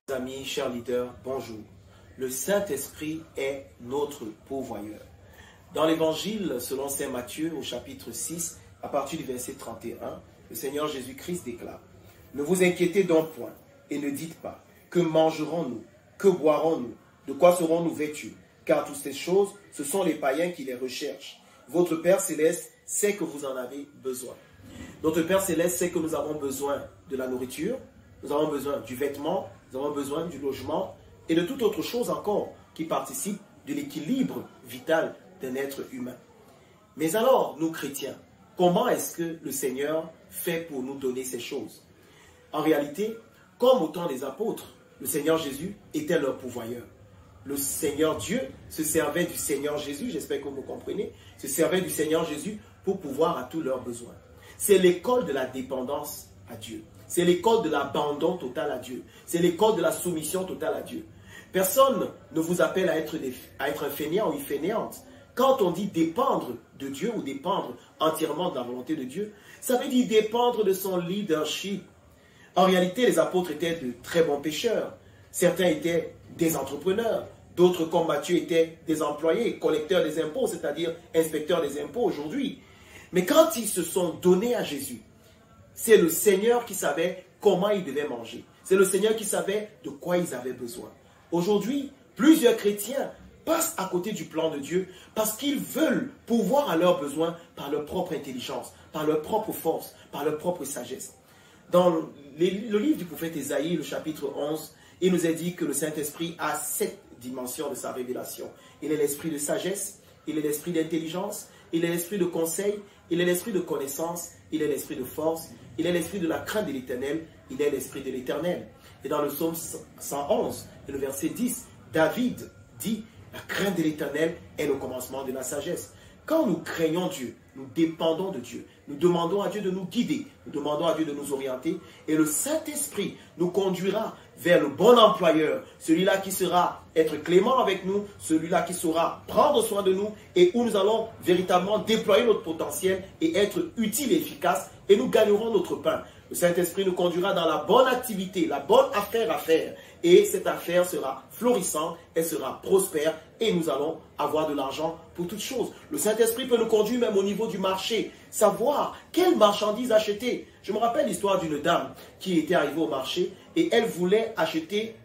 Amis, chers leaders, bonjour. Le Saint-Esprit est notre pourvoyeur. Dans l'évangile selon saint Matthieu au chapitre 6, à partir du verset 31, le Seigneur Jésus-Christ déclare: Ne vous inquiétez donc point et ne dites pas: que mangerons-nous? Que boirons-nous? De quoi serons-nous vêtus? Car toutes ces choses, ce sont les païens qui les recherchent. Votre Père Céleste sait que vous en avez besoin. Notre Père Céleste sait que nous avons besoin de la nourriture, nous avons besoin du vêtement, nous avons besoin du logement et de toute autre chose encore qui participe de l'équilibre vital d'un être humain. Mais alors, nous chrétiens, comment est-ce que le Seigneur fait pour nous donner ces choses? En réalité, comme au temps des apôtres, le Seigneur Jésus était leur pourvoyeur. Le Seigneur Dieu se servait du Seigneur Jésus, j'espère que vous comprenez, se servait du Seigneur Jésus pour pourvoir à tous leurs besoins. C'est l'école de la dépendance à Dieu. C'est l'école de l'abandon total à Dieu. C'est l'école de la soumission totale à Dieu. Personne ne vous appelle à être un fainéant ou une fainéante. Quand on dit dépendre de Dieu ou dépendre entièrement de la volonté de Dieu, ça veut dire dépendre de son leadership. En réalité, les apôtres étaient de très bons pécheurs. Certains étaient des entrepreneurs. D'autres, comme Matthieu, étaient des employés, collecteurs des impôts, c'est-à-dire inspecteurs des impôts aujourd'hui. Mais quand ils se sont donnés à Jésus, c'est le Seigneur qui savait comment ils devaient manger. C'est le Seigneur qui savait de quoi ils avaient besoin. Aujourd'hui, plusieurs chrétiens passent à côté du plan de Dieu parce qu'ils veulent pourvoir à leurs besoins par leur propre intelligence, par leur propre force, par leur propre sagesse. Dans le livre du prophète Ésaïe, le chapitre 11, il nous est dit que le Saint-Esprit a 7 dimensions de sa révélation. Il est l'esprit de sagesse, il est l'esprit d'intelligence, il est l'esprit de conseil, il est l'esprit de connaissance, il est l'esprit de force, il est l'esprit de la crainte de l'Éternel, il est l'esprit de l'Éternel. Et dans le psaume 111, et le verset 10, David dit: la crainte de l'Éternel est le commencement de la sagesse. Quand nous craignons Dieu, nous dépendons de Dieu, nous demandons à Dieu de nous guider, nous demandons à Dieu de nous orienter, et le Saint-Esprit nous conduira vers le bon employeur, celui-là qui saura être clément avec nous, celui-là qui saura prendre soin de nous, et où nous allons véritablement déployer notre potentiel et être utiles et efficaces, et nous gagnerons notre pain. Le Saint-Esprit nous conduira dans la bonne activité, la bonne affaire à faire. Et cette affaire sera florissante, elle sera prospère et nous allons avoir de l'argent pour toutes choses. Le Saint-Esprit peut nous conduire même au niveau du marché, savoir quelles marchandises acheter. Je me rappelle l'histoire d'une dame qui était arrivée au marché et elle voulait acheter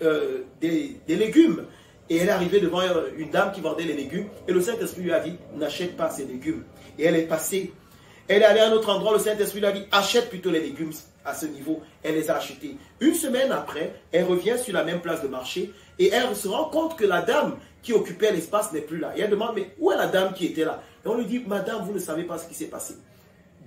des légumes. Et elle est arrivée devant une dame qui vendait les légumes et le Saint-Esprit lui a dit: n'achète pas ces légumes. Et elle est passée. Elle est allée à un autre endroit, le Saint-Esprit lui a dit: achète plutôt les légumes à ce niveau. Elle les a achetés. Une semaine après, elle revient sur la même place de marché et elle se rend compte que la dame qui occupait l'espace n'est plus là. Et elle demande: mais où est la dame qui était là? Et on lui dit: madame, vous ne savez pas ce qui s'est passé.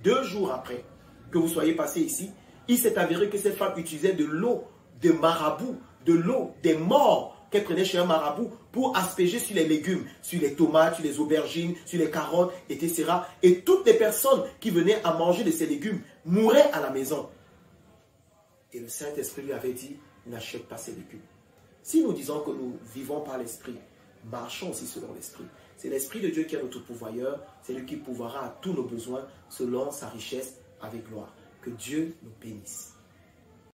2 jours après que vous soyez passé ici, il s'est avéré que cette femme utilisait de l'eau de marabout, de l'eau des morts qu'elle prenait chez un marabout pour asperger sur les légumes, sur les tomates, sur les aubergines, sur les carottes, etc. Et toutes les personnes qui venaient à manger de ces légumes mouraient à la maison. Et le Saint-Esprit lui avait dit: n'achète pas ces légumes. Si nous disons que nous vivons par l'Esprit, marchons aussi selon l'Esprit. C'est l'Esprit de Dieu qui est notre pourvoyeur, c'est lui qui pourvoira à tous nos besoins selon sa richesse avec gloire. Que Dieu nous bénisse.